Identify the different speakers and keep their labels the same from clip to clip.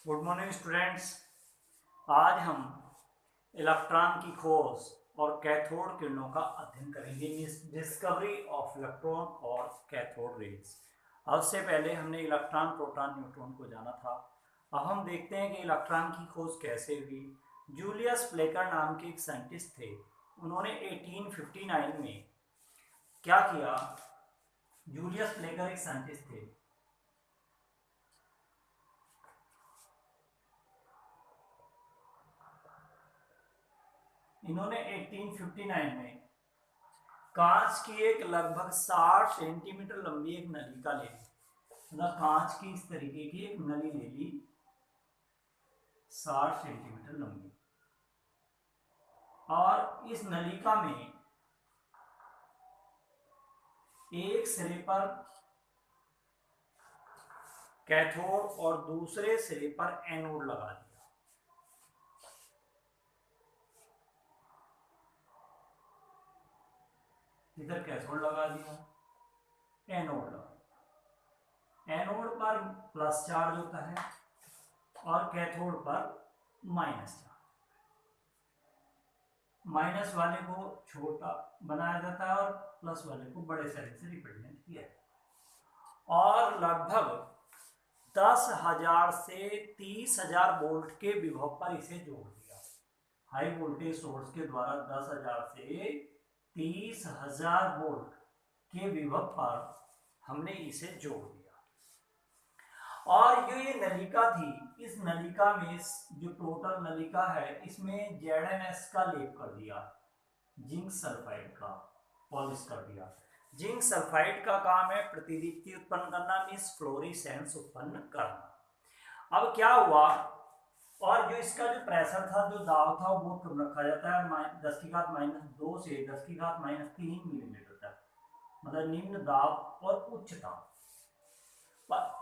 Speaker 1: Good morning students. आज हम electron की खोज और कैथोड किरणों का अध्ययन करेंगे। डिस्कवरी ऑफ इलेक्ट्रॉन और कैथोड रेज। अब से पहले हमने इलेक्ट्रॉन, प्रोटॉन, न्यूट्रॉन को जाना था। अब हम देखते हैं कि इलेक्ट्रॉन की खोज कैसे हुई। जूलियस प्लेकर नाम के एक साइंटिस्ट थे। उन्होंने 1859 में क्या किया? जूलियस प्लेकर एक साइंटिस्ट थे। इन्होंने 1859 में कांच की एक लगभग 60 सेंटीमीटर लंबी एक नलिका ले ली। मतलब कांच की इस तरीके की एक नली ले ली, 60 सेंटीमीटर लंबी, और इस नलिका में एक सिरे पर कैथोड और दूसरे सिरे पर एनोड लगा दिया। इधर कैथोड लगा दिया, एनोड लगा दिया। एनोड पर प्लस चार्ज होता है और कैथोड पर माइनस चार्ज। माइनस वाले को छोटा बनाया जाता है और प्लस वाले को बड़े साइज से रिप्रेजेंट किया जाता है। और लगभग 10,000 से 30,000 वोल्ट के विभव पर इसे जोड़ दिया। हाई वोल्टेज सोर्स के द्वारा 10,000 से 30,000 वोल्ट के विभव पर हमने इसे जोड़ दिया। और ये नलिका थी, इस नलिका में जो टोटल नलिका है इसमें ZnS का लेप कर दिया, जिंक सल्फाइड का पॉलिश कर दिया। जिंक सल्फाइड का काम है प्रतिदीप्ति उत्पन्न करना, मीन्स फ्लोरिसेंस उत्पन्न करना। अब क्या हुआ, और जो इसका जो प्रेशर था, जो दाब था, वो बहुत कम रखा जाता है, 10⁻⁻2 से 10⁻³ मिलीमीटर तक, मतलब निम्न दाब और उच्च दाब।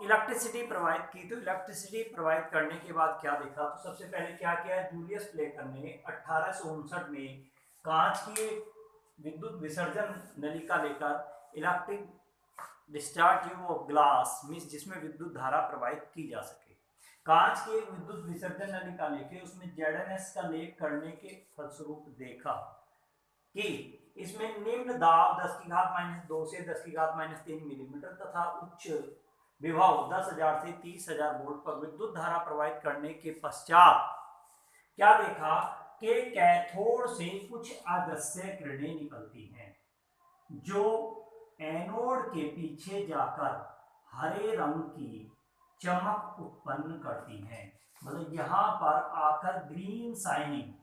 Speaker 1: इलेक्ट्रिसिटी प्रोवाइड की, तो इलेक्ट्रिसिटी प्रोवाइड करने के बाद क्या देखा, तो सबसे पहले क्या किया जूलियस प्लेकर ने 1859 में कांच की विद्युत विसर्जन नलिका लेकर electric discharge tube of glass, means जिसमें विद्युत धारा प्रवाहित की जा सके, कांच की एक विद्युत विसर्जन नलिका लेके उसमें ZnS का लेप करने के फलस्वरूप देखा कि इसमें निम्न दाब 10⁻² से 10⁻³ मिलीमीटर तथा उच्च विभव 10,000 से 30,000 वोल्ट पर विद्युत धारा प्रवाहित करने के पश्चात क्या देखा कि कैथोड से कुछ अदृश्य किरणें निकलती हैं जो एनोड के पीछे जाकर हरे रंग की चमक उत्पन्न करती हैं। मतलब यहां पर आकर ग्रीन शाइनिंग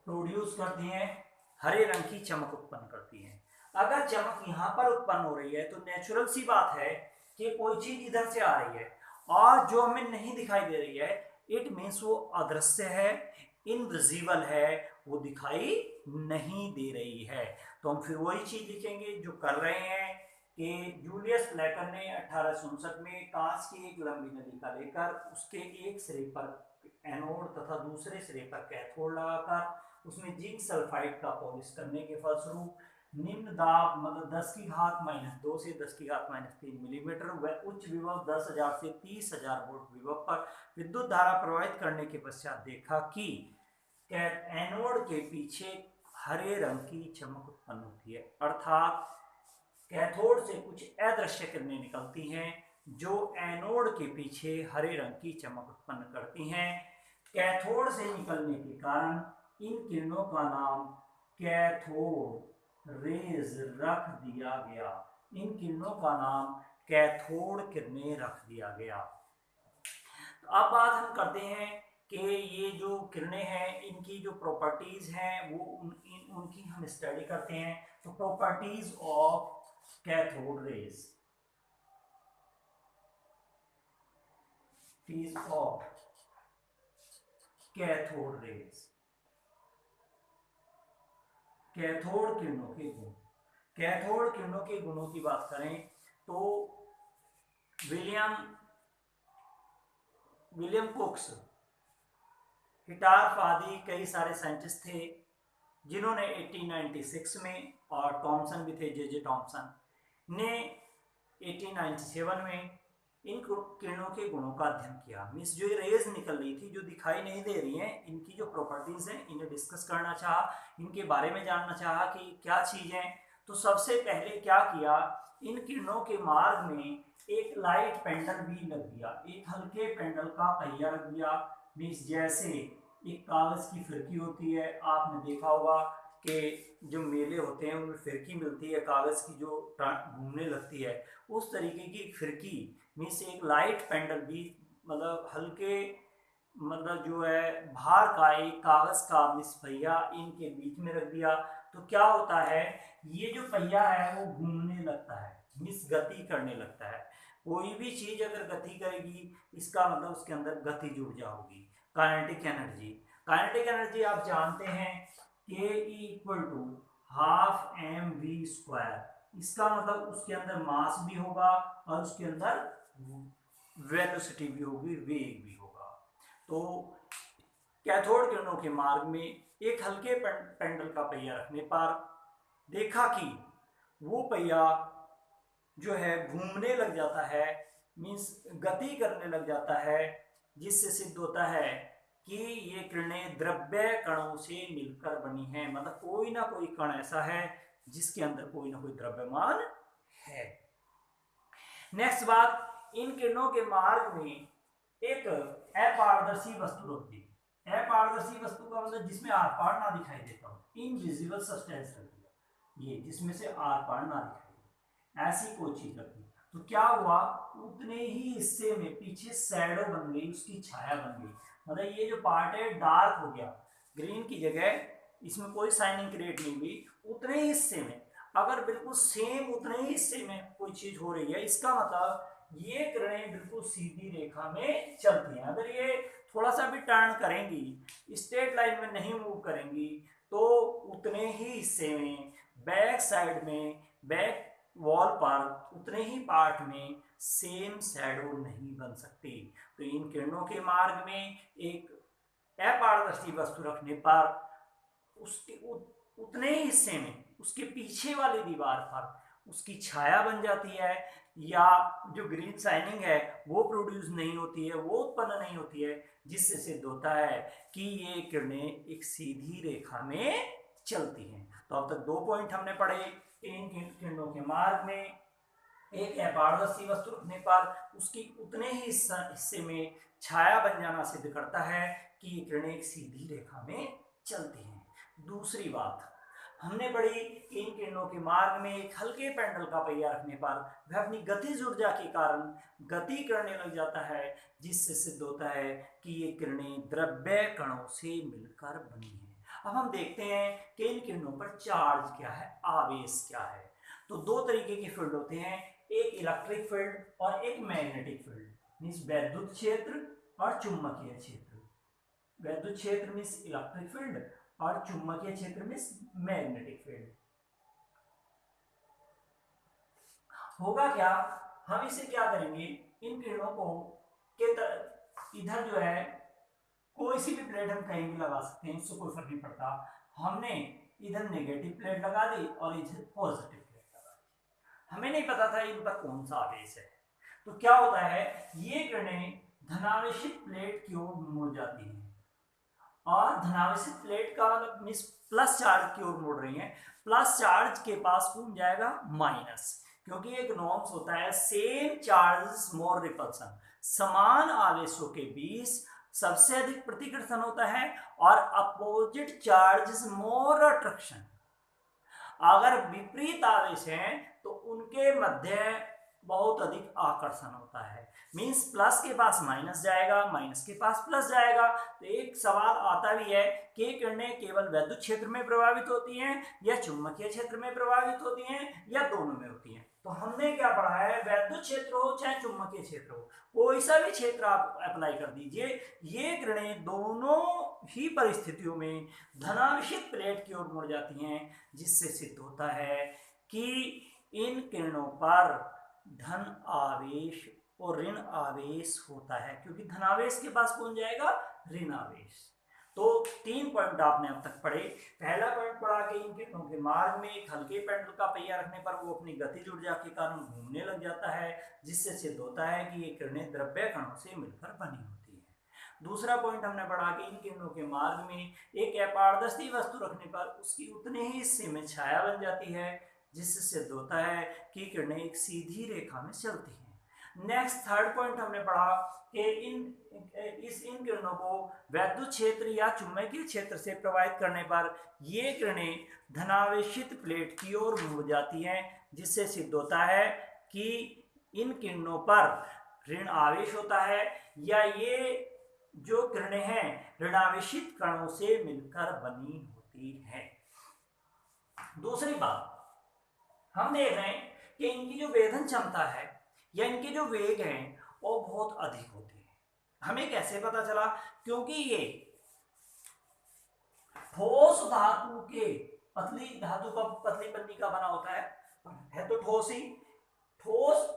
Speaker 1: प्रोड्यूस करती हैं, हरे रंग की चमक उत्पन्न करती हैं। अगर चमक यहां पर उत्पन्न हो रही है तो नेचुरल सी बात है कि कोई चीज इधर से आ रही है और जो हमें नहीं दिखाई दे रही है, इट मीन्स वो अदृश्य है, इनविजिबल है, वो दिखाई नहीं दे रही है। तो हम फिर वही चीज लिखेंगे जो कर रहे हैं कि जूलियस प्लेकर ने 1859 में कांच की एक लंबी नलिका लेकर उसके एक सिरे पर एनोड तथा दूसरे सिरे पर कैथोड लगाकर उसमें जिंक सल्फाइड का पॉलिश करने के फलस्वरूप निम्न दाब मतलब 10⁻² से 10⁻³ मिलीमीटर व उच्च विभव 10,000 से 30,000 वोल्ट विभव पर विद्युत धारा प्रवाहित करने के पश्चात देखा कि एनोड के पीछे हरे रंग की चमक उत्पन्न होती है, अर्थात कैथोड से कुछ अदृश्य किरणें निकलती हैं जो एनोड के पीछे हरे रंग की चमक उत्पन्न करती हैं। कैथोड से निकलने के कारण इन किरणों का नाम कैथोड रेज रख दिया गया। इन किरणों का नाम कैथोड किरणें रख दिया गया। तो अब बात हम करते हैं कि ये जो किरणें हैं इनकी जो प्रॉपर्टीज हैं वो उनकी हम स्टडी करते हैं। तो properties of cathode rays, of cathode rays, cathode किरणों के गुण। कैथोड किरणों के गुणों की बात करें तो विलियम कुक्स, हिटार्फ आदि कई सारे साइंटिस्ट थे जिन्होंने 1896 में, और टॉमसन भी थे, जे थॉमसन ने 1897 में इन किरणों के गुणों का अध्ययन किया। मीन्स जो रेज निकल रही थी, जो दिखाई नहीं दे रही हैं, इनकी जो प्रॉपर्टीज हैं, इन्हें डिस्कस करना चाहा, इनके बारे में जानना चाहा कि क्या चीजें। तो सबसे पहले क्या किया, इन किरणों के मार्ग में एक लाइट पेंडल भी लग दिया, एक हल्के पेंडल का पहिया रख दिया। मीन्स जैसे एक कागज की फिरकी होती है, आपने देखा होगा कि जो मेले होते हैं उनमें फिरकी मिलती है कागज की जो घूमने लगती है, उस तरीके की एक फिरकी मीन्स एक लाइट पेंडल भी, मतलब हल्के, मतलब जो है भार का एक कागज का मीन्स पहिया इनके बीच में रख दिया। तो क्या होता है, ये जो पहिया है वो घूमने लगता है, मीन्स गति करने लगता है। कोई भी चीज अगर गति करेगी, इसका मतलब उसके अंदर गतिज ऊर्जा होगी, काइनेटिक एनर्जी। काइनेटिक एनर्जी आप जानते हैं K equal to half mv²। इसका मतलब उसके अंदर मास भी होगा और उसके अंदर वेलोसिटी भी होगी, वेग भी होगा। तो कैथोड किरणों के मार्ग में एक हल्के पेंडल का पहिया रखने पर देखा कि वो पहिया जो है घूमने लग जाता है, मीन्स गति करने लग जाता है, जिससे सिद्ध होता है कि ये किरणें द्रव्य कणों से मिलकर बनी हैं। मतलब कोई ना कोई कण ऐसा है जिसके अंदर कोई ना कोई द्रव्यमान है। नेक्स्ट बात, इन किरणों के मार्ग में एक अपारदर्शी वस्तु रख दी। अपारदर्शी वस्तु का मतलब जिसमें आर पार ना दिखाई देता हो, इनविजिबल सब्सटेंस रख दिया, ये जिसमें से आर पार ना दिखाई दे, ऐसी कोई चीज रख दी। तो क्या हुआ, उतने ही हिस्से में पीछे शैडो बन गई, उसकी छाया बन गई। मतलब ये जो पार्ट है डार्क हो गया, ग्रीन की जगह इसमें कोई शाइनिंग क्रिएट नहीं हुई। उतने ही हिस्से में अगर बिल्कुल सेम उतने ही हिस्से में कोई चीज हो रही है, इसका मतलब ये किरणें बिल्कुल सीधी रेखा में चलती हैं। अगर ये थोड़ा सा भी टर्न करेंगी, स्ट्रेट लाइन में नहीं मूव करेंगी, तो उतने ही हिस्से में बैक साइड में, बैक वॉल पर उतने ही पार्ट में सेम शैडो नहीं बन सकती। तो इन किरणों के मार्ग में एक अपारदर्शी वस्तु रखने पर उसके उतने ही हिस्से में उसके पीछे वाली दीवार पर उसकी छाया बन जाती है, या जो ग्रीन शाइनिंग है वो प्रोड्यूस नहीं होती है, वो उत्पन्न नहीं होती है, जिससे सिद्ध होता है कि ये किरणें एक सीधी रेखा में चलती हैं। तो अब तक 2 पॉइंट हमने पढ़े। इन किरणों के मार्ग में एक अपारदर्शी वस्तु रखने पर उसकी उतने ही हिस्से में छाया बन जाना सिद्ध करता है कि ये किरणें एक सीधी रेखा में चलती हैं। दूसरी बात हमने पढ़ी, इन किरणों के मार्ग में एक हल्के पेंडल का पहिया रखने पर वह अपनी गतिज ऊर्जा के कारण गति करने लग जाता है, जिससे सिद्ध होता है कि ये किरणें द्रव्य कणों से मिलकर बनी हैं। अब हम देखते हैं कि इन किरणों पर चार्ज क्या है, आवेश क्या है। तो 2 तरीके के फील्ड होते हैं, एक इलेक्ट्रिक फील्ड और एक मैग्नेटिक फील्ड। मीन्स वैद्युत क्षेत्र और चुंबकीय क्षेत्र। वैद्युत क्षेत्र मीन्स इलेक्ट्रिक फील्ड और चुंबकीय क्षेत्र में मैग्नेटिक फील्ड। होगा क्या, हम इसे क्या करेंगे, इन किरणों को के इधर जो है कोई सी भी प्लेट हम कहीं भी लगा सकते हैं, इससे कोई फर्क नहीं पड़ता। हमने इधर नेगेटिव प्लेट लगा दी और इधर पॉजिटिव प्लेट लगा दी। हमें नहीं पता था इन पर कौन सा आवेश है। तो क्या होता है, ये किरणें धनावेशित प्लेट की ओर मुड़ जाती हैं, और धनावेशित प्लेट का मतलब मीन्स प्लस चार्ज की ओर मुड़ रही है। प्लस चार्ज के पास कौन जाएगा, माइनस, क्योंकि एक नॉर्म्स होता है सेम चार्जेस मोर रिपल्सन। समान आवेशों के बीच सबसे अधिक प्रतिकर्षण होता है और अपोजिट चार्जेस मोर अट्रैक्शन। अगर विपरीत आवेश हैं तो उनके मध्य बहुत अधिक आकर्षण होता है। मीन्स प्लस के पास माइनस जाएगा, माइनस के पास प्लस जाएगा। तो एक सवाल आता भी है कि किरणें केवल वैद्युत क्षेत्र में प्रभावित होती हैं या चुंबकीय क्षेत्र में प्रभावित होती हैं या दोनों में होती हैं। तो हमने क्या पढ़ा है, वैद्युत क्षेत्र हो चाहे चुंबकीय क्षेत्र हो, कोई सा भी क्षेत्र आप अप्लाई कर दीजिए, ये किरणें दोनों ही परिस्थितियों में धनावेशित प्लेट की ओर मुड़ जाती हैं, जिससे सिद्ध होता है कि इन किरणों पर धन आवेश और ऋण आवेश होता है, क्योंकि धनावेश के पास कौन जाएगा, ऋण आवेश। तो 3 पॉइंट आपने अब तक पढ़े। पहला पॉइंट पढ़ा कि इन किरणों के मार्ग में एक हल्के पेंडुलम का पहिया रखने पर वो अपनी गतिज ऊर्जा के कारण घूमने लग जाता है, जिससे सिद्ध होता है कि ये किरणें द्रव्य कणों से मिलकर बनी होती है। दूसरा पॉइंट हमने पढ़ा कि इन किरणों के मार्ग में एक अपारदर्शी वस्तु रखने पर उसकी उतने ही हिस्से में छाया बन जाती है, जिससे सिद्ध होता है कि किरणें एक सीधी रेखा में चलती हैं। नेक्स्ट थर्ड पॉइंट हमने पढ़ा कि इन किरणों को वैद्युत क्षेत्र या चुंबकीय क्षेत्र से प्रभावित करने पर ये किरणें धनावेशित प्लेट की ओर मुड़ जाती हैं, जिससे सिद्ध होता है कि इन किरणों पर ऋण आवेश होता है, या ये जो किरणें हैं ऋणावेशित कणों से मिलकर बनी होती हैं। दूसरी बात हम देख रहे हैं कि इनकी जो वेधन क्षमता है या इनके जो वेग हैं वो बहुत अधिक होते हैं। हमें कैसे पता चला? क्योंकि ये ठोस धातु के पतली धातु का पतली पन्नी का बना होता है तो ठोस ही, ठोस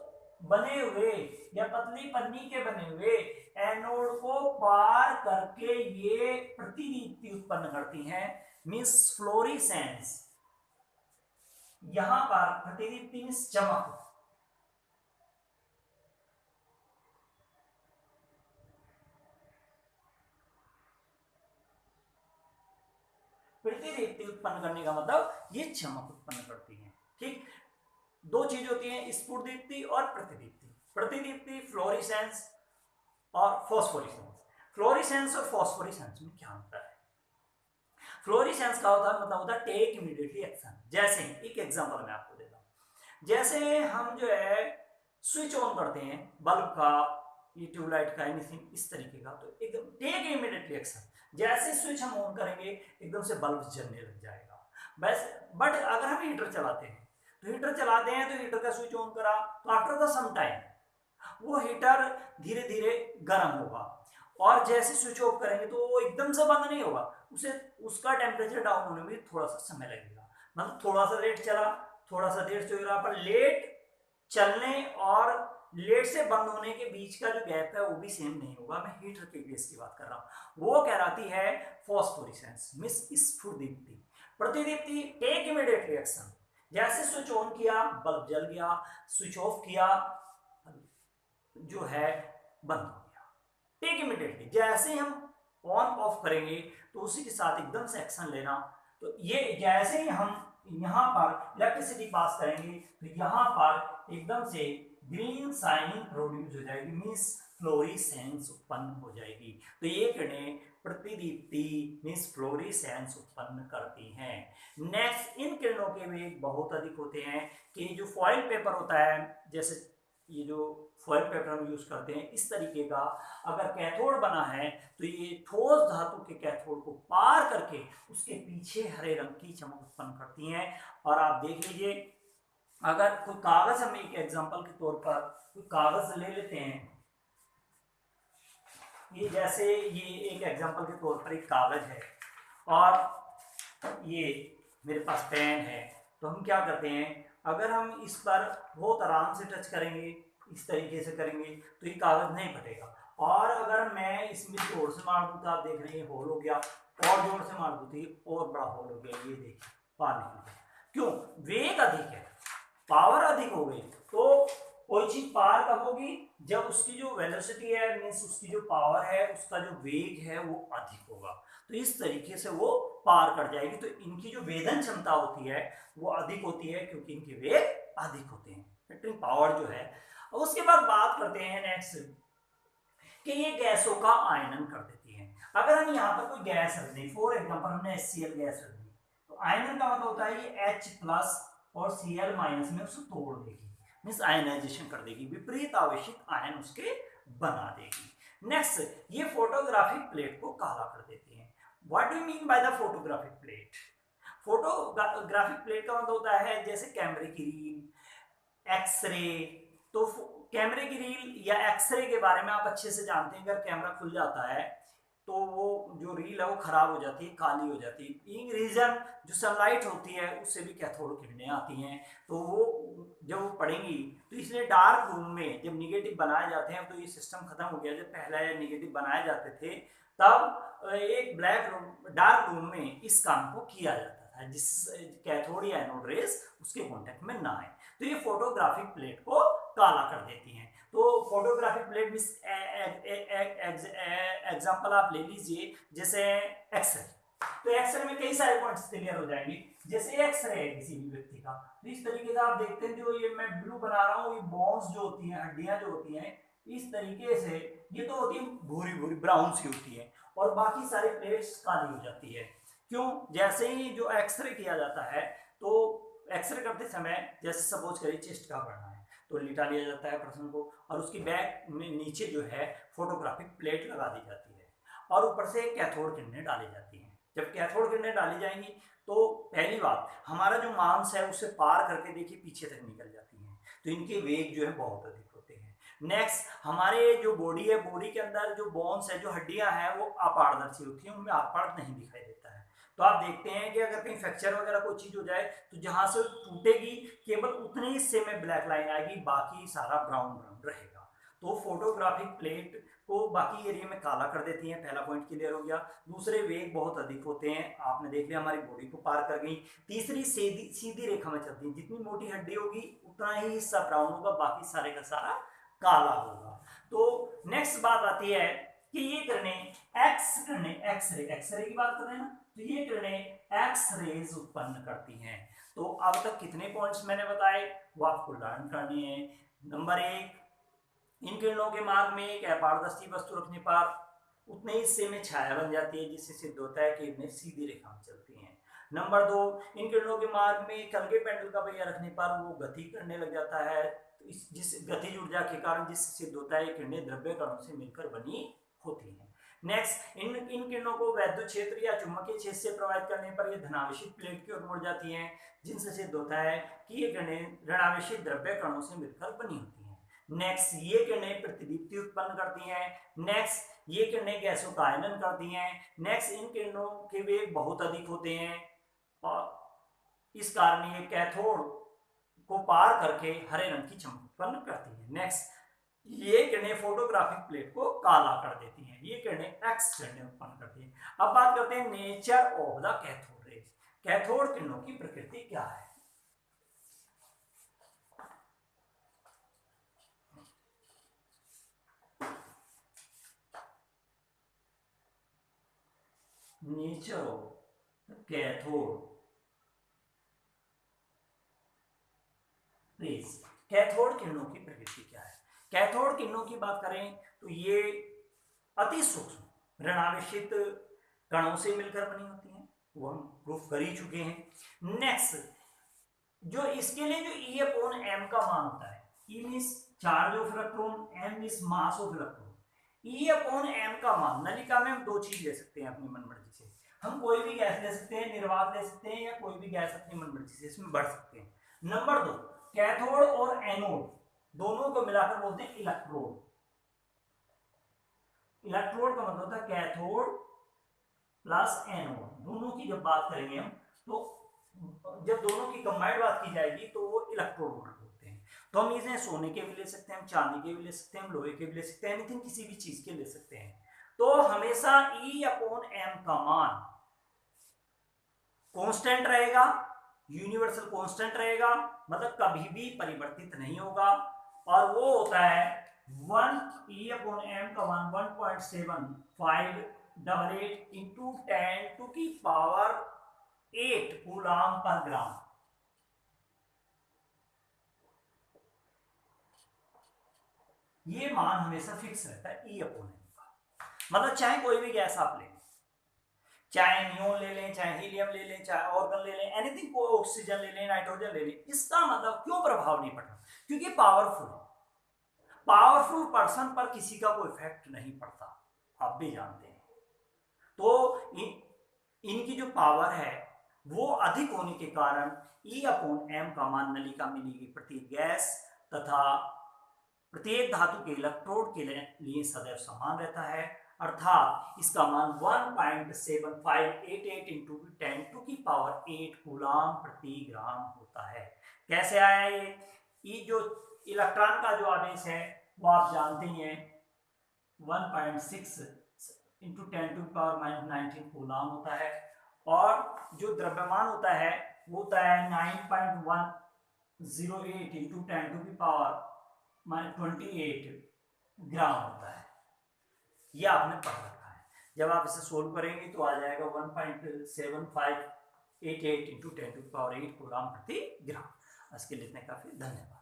Speaker 1: बने हुए या पतली पन्नी के बने हुए एनोड को पार करके ये प्रतिदीप्ति उत्पन्न करती हैं, मींस फ्लोरिसेंस। यहां पर प्रतिदीप्ति मींस चमक, प्रतिदीप्ति उत्पन्न करने का मतलब ये चमक उत्पन्न करती है। ठीक, दो चीज होती है, स्फुटदीप्ति और प्रतिदीप्ति। प्रतिदीप्ति फ्लोरिसेंस और फॉस्फोरिसेंस। फ्लोरिसेंस और फॉस्फोरिसेंस में क्या अंतर है? फ्लोरिसेंस का मतलब होता है टेक इमीडिएटली एक्शन। जैसे एक एग्जांपल मैं आपको देता हूं, जैसे हम जो है स्विच ऑन करते हैं बल्ब का, ये ट्यूबलाइट का, एनीथिंग इस तरीके का, तो एकदम टेक इमीडिएटली एक्शन। जैसे स्विच हम ऑन करेंगे एकदम से बल्ब जलने लग जाएगा। बस बट अगर हम हीटर चलाते हैं तो हीटर का स्विच ऑन करा तो आफ्टर द सम टाइम वो हीटर धीरे धीरे गर्म होगा, और जैसे स्विच ऑफ करेंगे तो वो एकदम से बंद नहीं होगा, उसे उसका टेम्परेचर डाउन होने में थोड़ा सा समय लगेगा। मतलब थोड़ा सा लेट चला, थोड़ा सा देर से चला, पर लेट चलने और लेट से बंद होने के बीच का जो गैप है वो भी सेम नहीं होगा। मैं हीटर के केस की बात कर रहा हूं। वो कहलाती है फॉस्फोरिसेंस, मिस स्फुटदीप्ति। प्रतिदीप्ति टेक इमीडिएटली एक्शन। जैसे स्विच ऑन किया बल्ब जल गया, स्विच ऑफ किया जो है बंद हो गया। टेक इमीडिएटली, जैसे हम ऑन ऑफ करेंगे तो उसी के साथ एकदम से एक्शन लेना। तो ये जैसे ही हम यहां पर इलेक्ट्रिसिटी पास करेंगे तो यहां पर एकदम से ग्रीन शाइनिंग प्रोड्यूस हो जाएगी, मींस फ्लोरिसेंस उत्पन्न हो जाएगी। तो ये किरणें प्रतिदीप्ति मींस फ्लोरिसेंस उत्पन्न करती हैं। नेक्स्ट, इन किरणों के वेग बहुत अधिक होते हैं कि जो फॉइल पेपर होता है, जैसे ये जो फॉइल पेपर हम यूज करते हैं इस तरीके का, अगर कैथोड बना है तो ये ठोस धातु के कैथोड को पार करके उसके पीछे हरे रंग की चमक उत्पन्न करती हैं। और आप देख लीजिए, अगर कोई कागज, हम एक एग्जांपल के तौर पर कोई कागज ले लेते हैं, ये जैसे ये एक एग्जांपल के तौर पर एक कागज है और ये मेरे पास पेन है, तो हम क्या करते हैं, अगर हम इस पर बहुत आराम से टच करेंगे, इस तरीके से करेंगे तो ये कागज नहीं फटेगा। और अगर मैं इसमें जोर से मार दूं तो आप देख रहे हैं होल हो गया, और जोर से मार दूं तो ये और बड़ा होल हो गया। ये देखिए पार निकल गया। क्यों? वेग अधिक है, पावर अधिक हो गई। तो कोई चीज पार कब होगी? जब उसकी जो वेलोसिटी है मींस उसकी जो पावर है, उसका जो वेग है वो अधिक होगा, तो इस तरीके से वो पार कर जाएगी। तो इनकी जो वेधन क्षमता होती है वो अधिक होती है क्योंकि इनके वेग अधिक होते हैं, इलेक्ट्रिक पावर जो है। उसके बाद बात करते हैं नेक्स्ट कि ये गैसों का आयनन कर देती है। अगर हम यहाँ पर कोई गैस रख दें, फॉर एग्जाम्पल हमने HCl गैस रख दी, तो आयनन का मतलब होता है ये H+ और Cl- में उसे तोड़ देगी, मींस आयनाइजेशन कर देगी, विपरीत आवेशित आयन उसके बना देगी। नेक्स्ट, ये फोटोग्राफिक प्लेट को काला कर देती है। What do you mean by the photographic plate? Photographic plate का मतलब होता है जैसे कैमरे की रील, एक्सरे। तो कैमरे की रील या एक्सरे के बारे में आप अच्छे से जानते हैं, अगर कैमरा खुल जाता है तो वो जो रील है वो खराब हो जाती है, काली हो जाती है। इन रीजन जो सनलाइट होती है उससे भी कैथोड किरणें आती हैं, तो वो जब वो पढ़ेंगी तो इसलिए डार्क रूम में जब निगेटिव बनाए जाते हैं, तो ये सिस्टम खत्म हो गया। जब पहले निगेटिव बनाए जाते थे तब एक ब्लैक रूम, डार्क रूम में इस काम को किया जाता था, जिस कैथोड या एनोड रेस उसके कांटेक्ट में ना आए। तो ये फोटोग्राफिक प्लेट को काला कर देती हैं। तो फोटोग्राफिक प्लेट मींस एग्जांपल आप ले लीजिए जैसे एक्सरे। तो एक्सरे में कई सारे पॉइंट्स क्लियर हो जाएंगे। जैसे एक्सरे है किसी भी व्यक्ति का, तो इस तरीके से आप देखते हैं, जो ये मैं ब्लू बना रहा हूँ, ये बोन्स जो होती हैं, हड्डियां जो होती हैं, इस तरीके से ये तो होती है भूरी भूरी ब्राउन सी होती है, और बाकी सारी प्लेट्स काली हो जाती है। क्यों? जैसे ही जो एक्सरे किया जाता है, तो एक्सरे करते समय जैसे सपोज करिए चेस्ट का बढ़ना है, तो लिटा लिया जाता है पर्सन को, और उसकी बैक में नीचे जो है फोटोग्राफिक प्लेट लगा दी जाती है, और ऊपर से कैथोड किरणें डाली जाती हैं। जब कैथोड किरणें डाली जाएंगी तो पहली बात, हमारा जो मांस है उसे पार करके देखिए पीछे तक निकल जाती हैं, तो इनके वेग जो है बहुत अधिक होते हैं। नेक्स्ट, हमारे जो बॉडी है, बॉडी के अंदर जो बोन्स है, जो हड्डियां हैं, वो अपारदर्शी होती हैं, उनमें आकार नहीं दिखाई देता है। तो आप देखते हैं कि अगर कहीं फ्रैक्चर वगैरह कोई चीज हो जाए, तो जहां से टूटेगी केवल उतने हिस्से में ब्लैक लाइन आएगी, बाकी सारा ब्राउन ब्राउन रहेगा। तो फोटोग्राफिक प्लेट को बाकी एरिया में काला कर देती हैं, पहला पॉइंट क्लियर हो गया। दूसरे, वेग बहुत अधिक होते हैं, आपने देख लिया हमारी बॉडी को पार कर गई। तीसरी, सीधी रेखा में चलती है, जितनी मोटी हड्डी होगी उतना ही हिस्सा ब्राउन होगा, बाकी सारे का सारा काला होगा। तो नेक्स्ट बात आती है कि ये किरणें एक्सरे की बात कर रहे हैं ना, तो ये किरणें एक्स रेज उत्पन्न करती हैं। तो अब तक कितने पॉइंट्स मैंने बताए वो आपको लर्न करनी है। नंबर 1, इन किरणों के मार्ग में एक अपारदर्शी वस्तु रखने पर उतने हिस्से में छाया बन जाती है, जिससे सिद्ध होता है कि इनमें सीधी रेखा में चलती हैं। नंबर 2, इन किरणों के मार्ग में कंघे पेंडल का पहिया रखने पर वो गति करने लग जाता है, तो जिस गतिज ऊर्जा के कारण जिससे सिद्ध होता है किरणें द्रव्य कणों से मिलकर बनी होती हैं। नेक्स्ट, इन किरणों को वैद्युत क्षेत्र या चुंबकीय क्षेत्र से प्रभावित करने पर ये धनावेशित प्लेट की ओर मुड़ जाती हैं, जिनसे सिद्ध होता है कि ये किरणें ऋणावेशित द्रव्य कणों से मिलकर बनी होती हैं। नेक्स्ट, ये किरणें प्रतिदीप्ति उत्पन्न करती हैं। नेक्स्ट, ये किरणें गैसों का आयनन करती हैं। नेक्स्ट, इन किरणों के वेग बहुत अधिक होते हैं, और इस कारण ये कैथोड को पार करके हरे रंग की चमक उत्पन्न करती है। नेक्स्ट, ये किरणें फोटोग्राफिक प्लेट को काला कर देती हैं, ये किरणें एक्स किरणें उत्पन्न करती हैं। अब बात करते हैं nature of the cathode rays. Cathode किरणों की प्रकृति क्या है? Nature of cathode rays. Cathode किरणों की प्रकृति क्या है? कैथोड किरणों की बात करें तो ये अति सूक्ष्म ऋणावेशित कणों से मिलकर बनी होती हैं, वो हम प्रूफ कर ही चुके हैं। नेक्स्ट, जो इसके लिए जो E/m का मान होता है, E means charge of electron, M means mass of electron. E/m का मान, नलिका में हम दो चीज ले सकते हैं अपनी मनमर्जी से, हम कोई भी गैस ले सकते हैं, निर्वात ले सकते हैं, या कोई भी गैस अपनी मनमर्जी से इसमें बढ़ सकते हैं। नंबर 2, कैथोड और एनोड दोनों को मिलाकर बोलते हैं इलेक्ट्रोड। इलेक्ट्रोड का मतलब होता है कैथोड प्लस एनोड, दोनों की जब बात करेंगे हम, तो जब दोनों की कंबाइंड बात की जाएगी तो वो इलेक्ट्रोड बोलते हैं। तो हम इसे सोने के भी ले सकते हैं, हम चांदी के भी ले सकते हैं, हम लोहे के भी ले सकते हैं, एनीथिंग किसी भी चीज के ले सकते हैं। तो हमेशा E/m का मान कांस्टेंट रहेगा, यूनिवर्सल कांस्टेंट रहेगा, मतलब कभी भी परिवर्तित नहीं होगा, और वो होता है 1 E/m का मान 1.7588 इंटू 10⁸ कूलाम पर ग्राम। ये मान हमेशा फिक्स रहता है E/m का, मतलब चाहे कोई भी गैस आप ले, चाहे नियोन ले लें, चाहे हीलियम ले लें, चाहे ऑर्गन ले लें, एनीथिंग, कोई ऑक्सीजन ले लें, नाइट्रोजन ले लें, इसका मतलब क्यों प्रभाव नहीं पड़ता? क्योंकि पावरफुल पर्सन पर किसी का कोई इफेक्ट नहीं पड़ता, आप भी जानते हैं। तो इनकी जो पावर है वो अधिक होने के कारण E/m का मान नलिका में ली गई प्रत्येक गैस तथा प्रत्येक धातु के इलेक्ट्रोड के लिए सदैव समान रहता है, अर्थात इसका मान 1.7588 इंटू 10⁸ कूलाम प्रति ग्राम होता है। कैसे आया ये? ई जो इलेक्ट्रॉन का जो आवेश है वो आप जानते ही हैं 1.6 इंटू 10⁻⁹ कूलम होता है, और जो द्रव्यमान होता है वो होता है 9.108 इंटू 10⁻28 ग्राम होता है। ये आपने पढ़ रखा है। जब आप इसे सोल्व करेंगे तो आ जाएगा 1.7588 इंटू 10⁸ कूलम प्रति ग्राम। इसके लिखने का फिर धन्यवाद।